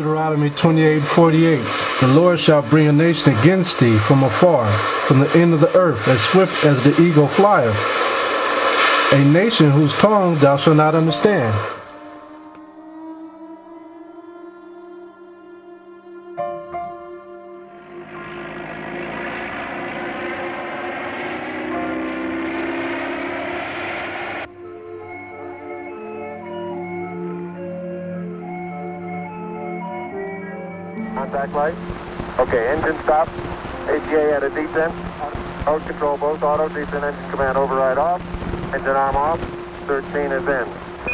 Deuteronomy 28:48. The Lord shall bring a nation against thee from afar, from the end of the earth, as swift as the eagle flieth. A nation whose tongue thou shalt not understand. Contact light. Okay, engine stop. ATA at a descent. Mode control both auto descent engine command override off. Engine arm off. 13 is in.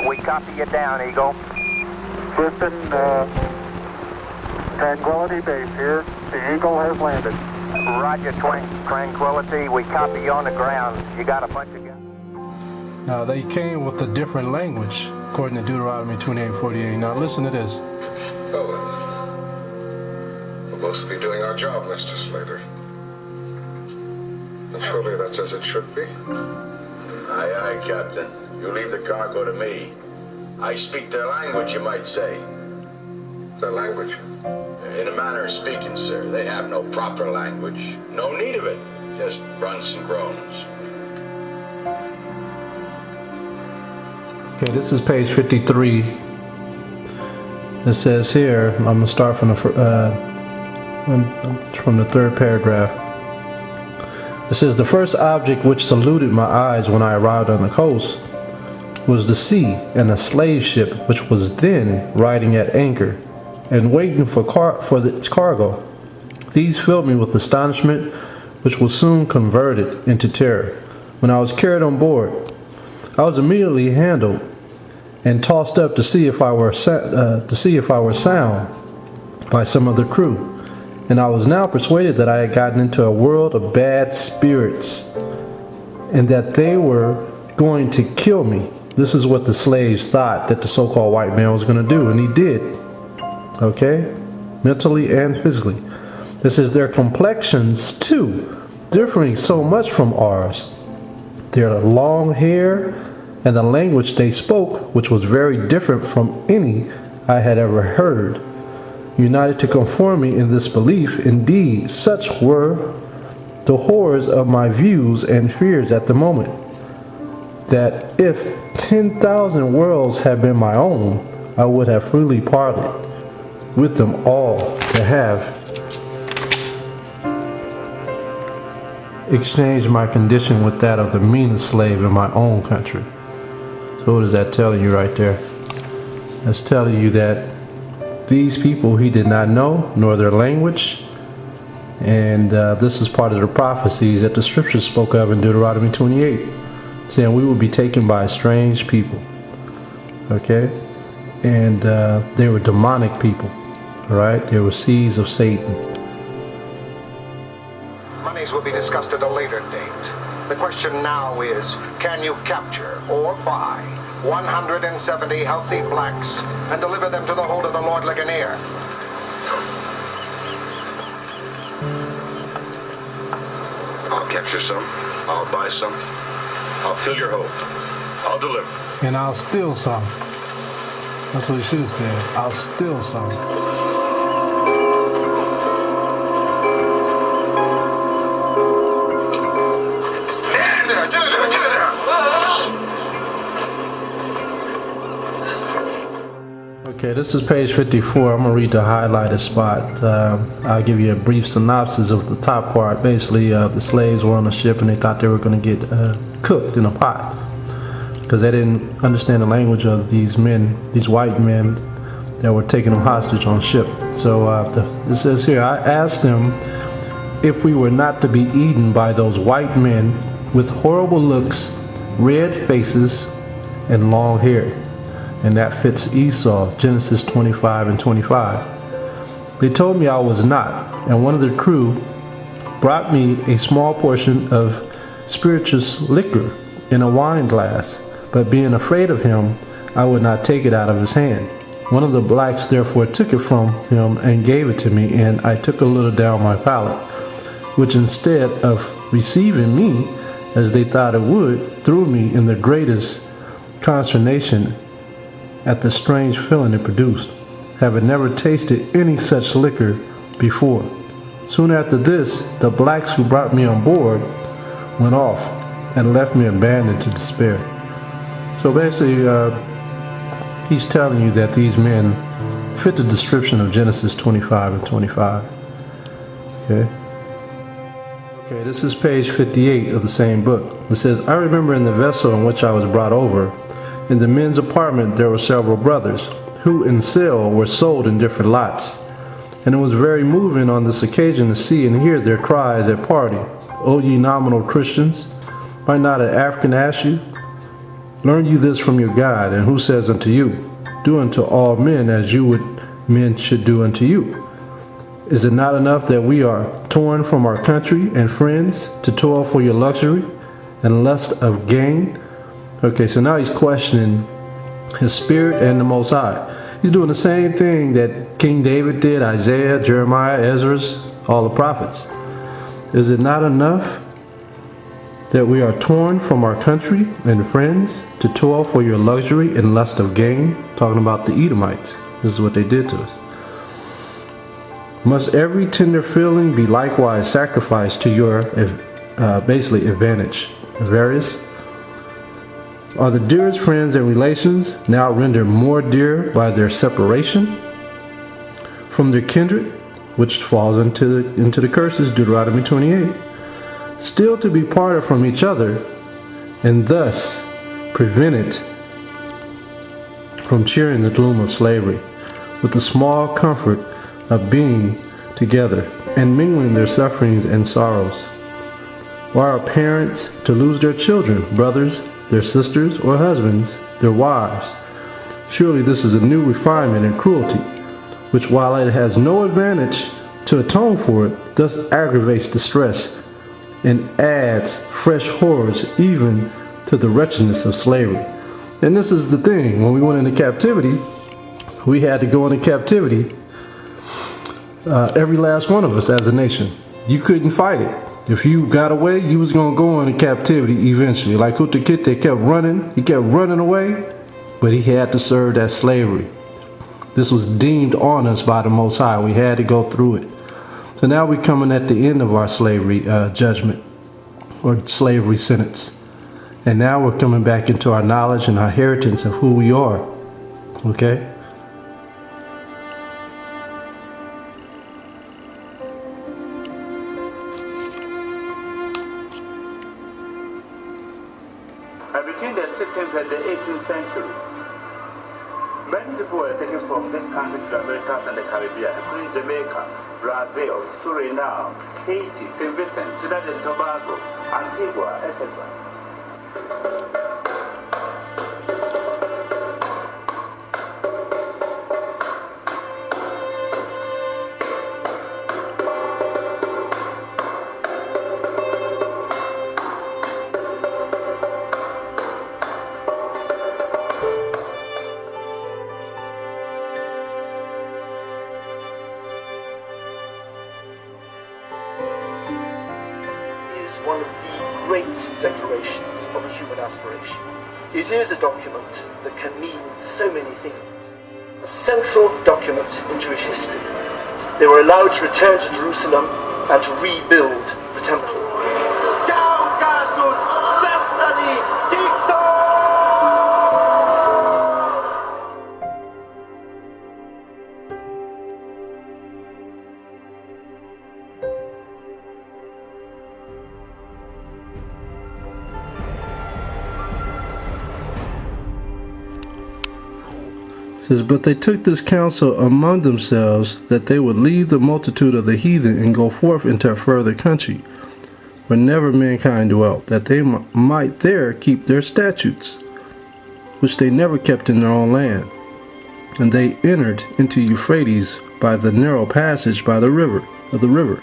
We copy you down, Eagle. Houston, Tranquility Base here. The Eagle has landed. Roger, Tranquility. We copy you on the ground. You got a bunch of guys. Now they came with a different language, according to Deuteronomy 28:48. Now listen to this. Well then, we'll both be doing our job, Mr. Slater. And surely that's as it should be. Aye, aye, Captain. You leave the cargo to me. I speak their language, you might say. Their language. In a manner of speaking, sir. They have no proper language. No need of it. Just grunts and groans. Okay, this is page 53. It says here, I'm going to start from the third paragraph. It says, the first object which saluted my eyes when I arrived on the coast was the sea and a slave ship which was then riding at anchor and waiting for its cargo. These filled me with astonishment, which was soon converted into terror. When I was carried on board, I was immediately handled and tossed up to see if I were sound by some of the crew. And I was now persuaded that I had gotten into a world of bad spirits and that they were going to kill me. This is what the slaves thought that the so-called white man was going to do, and he did. Okay? Mentally and physically. This is their complexions too, differing so much from ours. Their long hair and the language they spoke, which was very different from any I had ever heard. United to conform me in this belief, indeed, such were the horrors of my views and fears at the moment, that if 10,000 worlds had been my own, I would have freely parted with them all to have exchanged my condition with that of the meanest slave in my own country. So what is that telling you right there? That's telling you that these people he did not know, nor their language. And this is part of the prophecies that the scriptures spoke of in Deuteronomy 28, saying we will be taken by strange people. Okay? And they were demonic people. Alright? They were seeds of Satan. Monies will be discussed at a later date. The question now is, can you capture or buy 170 healthy blacks and deliver them to the hold of the Lord Ligonier? I'll capture some. I'll buy some. I'll fill your hold. I'll deliver. And I'll steal some. That's what he should have said. I'll steal some. Okay, this is page 54. I'm going to read the highlighted spot. I'll give you a brief synopsis of the top part. Basically, the slaves were on the ship and they thought they were going to get cooked in a pot because they didn't understand the language of these men, these white men that were taking them hostage on ship. So it says here, I asked them if we were not to be eaten by those white men with horrible looks, red faces, and long hair. And that fits Esau, Genesis 25 and 25. They told me I was not, and one of the crew brought me a small portion of spirituous liquor in a wine glass, but being afraid of him, I would not take it out of his hand. One of the blacks therefore took it from him and gave it to me, and I took a little down my palate, which instead of receiving me, as they thought it would, threw me in the greatest consternation at the strange feeling it produced. having never tasted any such liquor before. Soon after this, the blacks who brought me on board went off and left me abandoned to despair. So basically, he's telling you that these men fit the description of Genesis 25 and 25. Okay, this is page 58 of the same book. It says, I remember in the vessel in which I was brought over, in the men's apartment there were several brothers, who in sale were sold in different lots. And it was very moving on this occasion to see and hear their cries at party. O ye nominal Christians, might not an African ask you? Learn you this from your God, and who says unto you, do unto all men as you would men should do unto you? Is it not enough that we are torn from our country and friends to toil for your luxury and lust of gain? Okay, so now he's questioning his spirit and the Most High. He's doing the same thing that King David did, Isaiah, Jeremiah, Ezra, all the prophets. Is it not enough that we are torn from our country and friends to toil for your luxury and lust of gain? Talking about the Edomites. This is what they did to us. Must every tender feeling be likewise sacrificed to your basically advantage? Various. Are the dearest friends and relations now rendered more dear by their separation from their kindred, which falls into the curses, Deuteronomy 28, still to be parted from each other, and thus prevented from cheering the gloom of slavery, with the small comfort of being together and mingling their sufferings and sorrows? Why are parents to lose their children, brothers, their sisters or husbands, their wives? Surely this is a new refinement and cruelty, which while it has no advantage to atone for it, thus aggravates distress and adds fresh horrors even to the wretchedness of slavery. And this is the thing, when we went into captivity, we had to go into captivity, every last one of us as a nation. You couldn't fight it. If you got away, you was going to go into captivity eventually. Like Hutakite kept running, he kept running away, but he had to serve that slavery. This was deemed on us by the Most High. We had to go through it. So now we're coming at the end of our slavery judgment, or slavery sentence. And now we're coming back into our knowledge and our inheritance of who we are. Okay? Between the 16th and the 18th centuries, many people were taken from this country to the Americas and the Caribbean, including Jamaica, Brazil, Suriname, Haiti, St. Vincent, Trinidad and Tobago, Antigua, etc. One of the great declarations of a human aspiration. It is a document that can mean so many things. A central document in Jewish history. They were allowed to return to Jerusalem and to rebuild the temple. Says, but they took this counsel among themselves, that they would leave the multitude of the heathen and go forth into a further country, where never mankind dwelt, that they might there keep their statutes, which they never kept in their own land. And they entered into Euphrates by the narrow passage by the river of the river.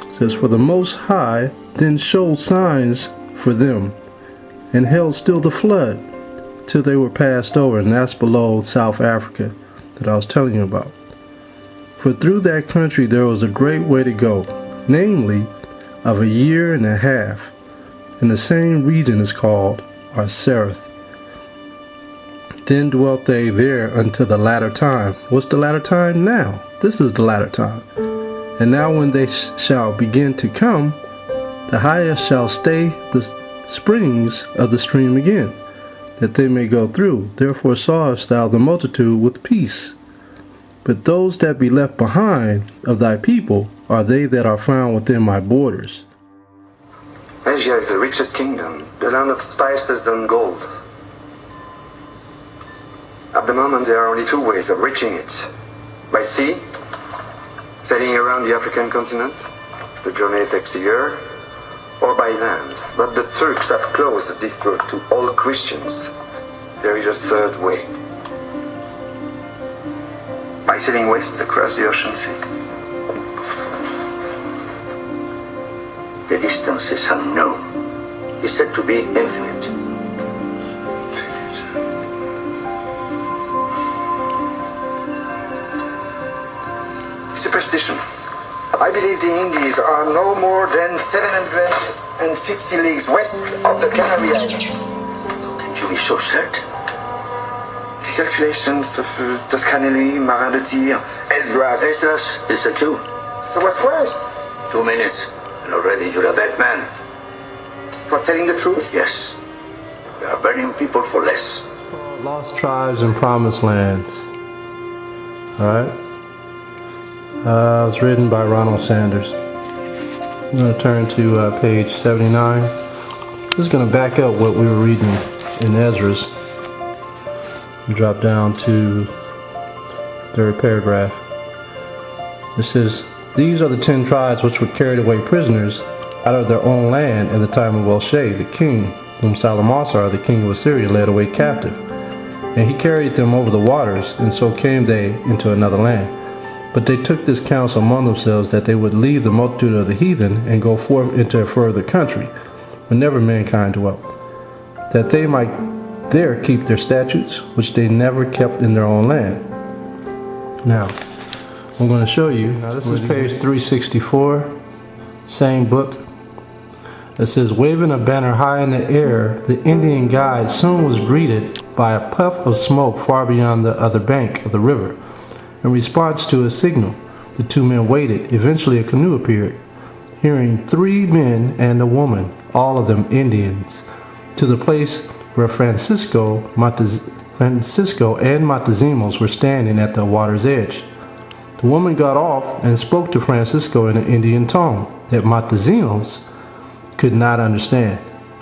It says, for the Most High then showed signs for them, and held still the flood, till they were passed over, and that's below South Africa that I was telling you about. For through that country there was a great way to go, namely of a year and a half, and the same region is called Arsareth. Then dwelt they there until the latter time. What's the latter time? Now. This is the latter time. And now when they shall begin to come, the highest shall stay the springs of the stream again, that they may go through. Therefore sawest thou the multitude with peace. But those that be left behind of thy people are they that are found within my borders. Asia is the richest kingdom, the land of spices and gold. At the moment there are only two ways of reaching it. By sea, sailing around the African continent, the journey takes a year, or by land. But the Turks have closed this route to all Christians. There is a third way. By sailing west across the ocean sea. The distance is unknown. It's said to be infinite. Superstition. I believe the Indies are no more than 750 leagues west of the Canary Islands. How can you be so certain? The calculations of Toscanelli, Marin de Tir, Esdras. Esdras is a Jew. So what's worse? 2 minutes, and already you're a dead man. For telling the truth? Yes. They are burning people for less. Lost tribes and promised lands. Alright. It was written by Ronald Sanders. I'm going to turn to page 79. This is going to back up what we were reading in Ezra's. Drop down to third paragraph. It says, "These are the 10 tribes which were carried away prisoners out of their own land in the time of Elshay, the king, whom Salmanasar, the king of Assyria, led away captive. And he carried them over the waters, and so came they into another land. But they took this counsel among themselves, that they would leave the multitude of the heathen and go forth into a further country, where never mankind dwelt, that they might there keep their statutes, which they never kept in their own land." Now, I'm going to show you. Now, this is page 364, same book. It says, "Waving a banner high in the air, the Indian guide soon was greeted by a puff of smoke far beyond the other bank of the river. In response to a signal, the two men waited. Eventually a canoe appeared, carrying 3 men and a woman, all of them Indians, to the place where Francisco and Montezimos were standing at the water's edge. The woman got off and spoke to Francisco in an Indian tongue that Montezimos could not understand,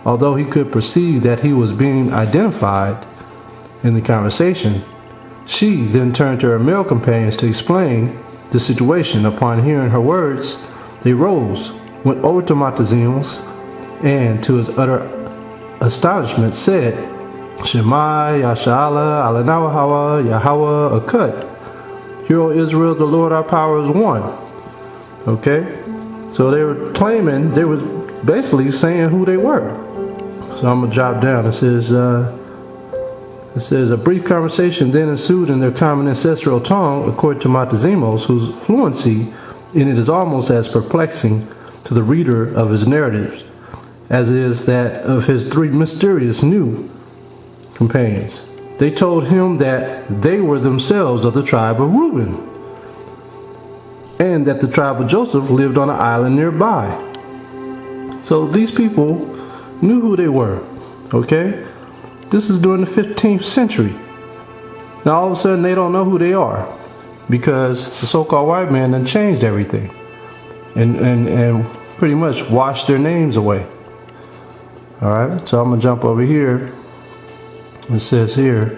although he could perceive that he was being identified in the conversation. She then turned to her male companions to explain the situation. Upon hearing her words, they rose, went over to Montezimos, and to his utter astonishment said, "Shema Yashala Alanawahawa Yahweh Akut. Hear, O Israel, the Lord our power is one." Okay? So they were claiming, they were basically saying who they were. So I'm going to drop down. It says, "A brief conversation then ensued in their common ancestral tongue, according to Montezimos, whose fluency in it is almost as perplexing to the reader of his narratives as is that of his 3 mysterious new companions. They told him that they were themselves of the tribe of Reuben, and that the tribe of Joseph lived on an island nearby." So these people knew who they were, okay? This is during the 15th century. Now all of a sudden they don't know who they are, because the so-called white man done changed everything and pretty much washed their names away. Alright, so I'm going to jump over here. It says here,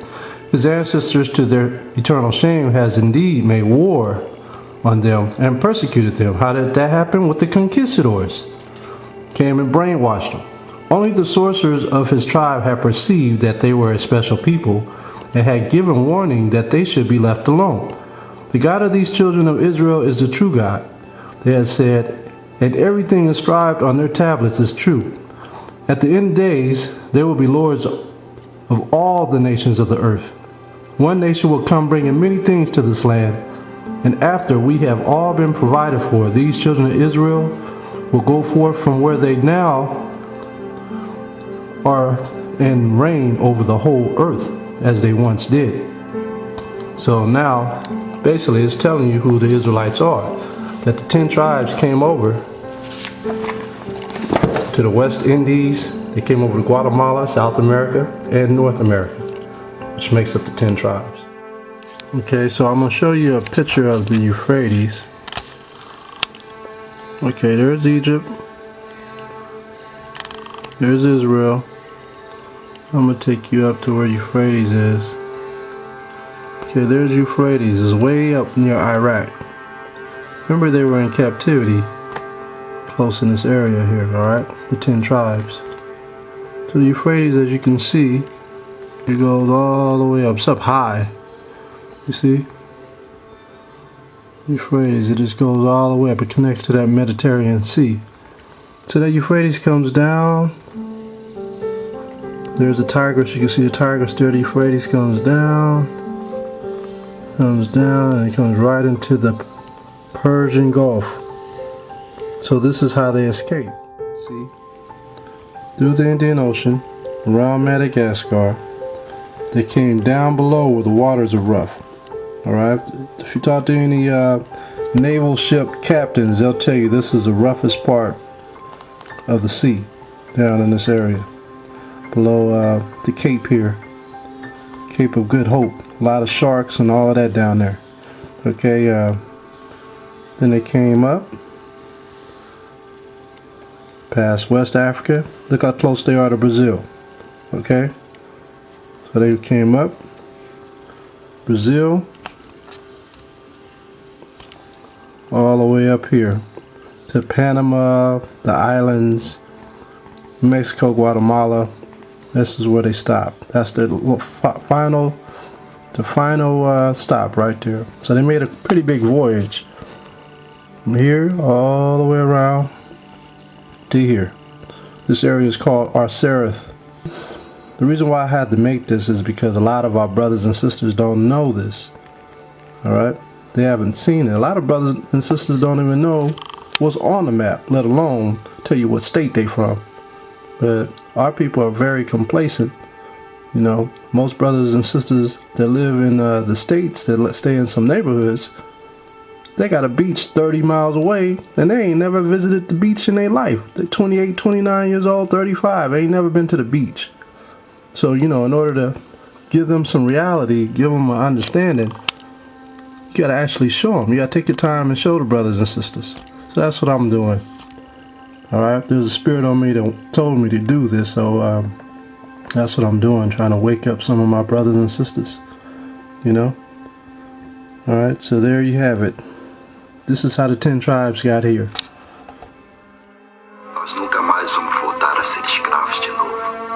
"His ancestors, to their eternal shame, has indeed made war on them and persecuted them." How did that happen? With the conquistadors. Came and brainwashed them. Only the sorcerers of his tribe had perceived that they were a special people and had given warning that they should be left alone. "The God of these children of Israel is the true God," they had said, "and everything inscribed on their tablets is true. At the end of days, they will be lords of all the nations of the earth. One nation will come bringing many things to this land, and after we have all been provided for, these children of Israel will go forth from where they now are and reign over the whole earth." as they once did. So now, basically, it's telling you who the Israelites are. That the 10 tribes came over to the West Indies. They came over to Guatemala, South America, and North America, which makes up the 10 tribes. Okay, so I'm going to show you a picture of the Euphrates. Okay, there's Egypt. There's Israel. I'm going to take you up to where Euphrates is. Okay, there's Euphrates. It's way up near Iraq. Remember, they were in captivity close in this area here, alright? The 10 tribes. So the Euphrates, as you can see, it goes all the way up. It's up high. You see? Euphrates, it just goes all the way up. It connects to that Mediterranean Sea. So that Euphrates comes down. There's the Tigris. You can see the Tigris there. The Euphrates comes down, and it comes right into the Persian Gulf. So this is how they escape. See? Through the Indian Ocean, around Madagascar. They came down below where the waters are rough. Alright? If you talk to any naval ship captains, they'll tell you this is the roughest part of the sea down in this area. Below the Cape here. Cape of Good Hope. A lot of sharks and all of that down there. Okay, then they came up past West Africa. Look how close they are to Brazil. Okay? So they came up Brazil all the way up here to Panama, the islands, Mexico, Guatemala. This is where they stopped. That's the final stop right there. So they made a pretty big voyage from here all the way around to here. This area is called Arcereth. The reason why I had to make this is because a lot of our brothers and sisters don't know this. Alright? They haven't seen it. A lot of brothers and sisters don't even know what's on the map, let alone tell you what state they from. But our people are very complacent. You know, most brothers and sisters that live in the states that stay in some neighborhoods, they got a beach 30 miles away and they ain't never visited the beach in their life. They're 28, 29 years old, 35, ain't never been to the beach. So, you know, in order to give them some reality, give them an understanding, you gotta actually show them. You gotta take your time and show the brothers and sisters. So that's what I'm doing. Alright, there's a spirit on me that told me to do this, so that's what I'm doing, trying to wake up some of my brothers and sisters, you know. Alright, so there you have it. This is how the 10 tribes got here. Nós nunca mais vamos voltar a ser escravos de novo.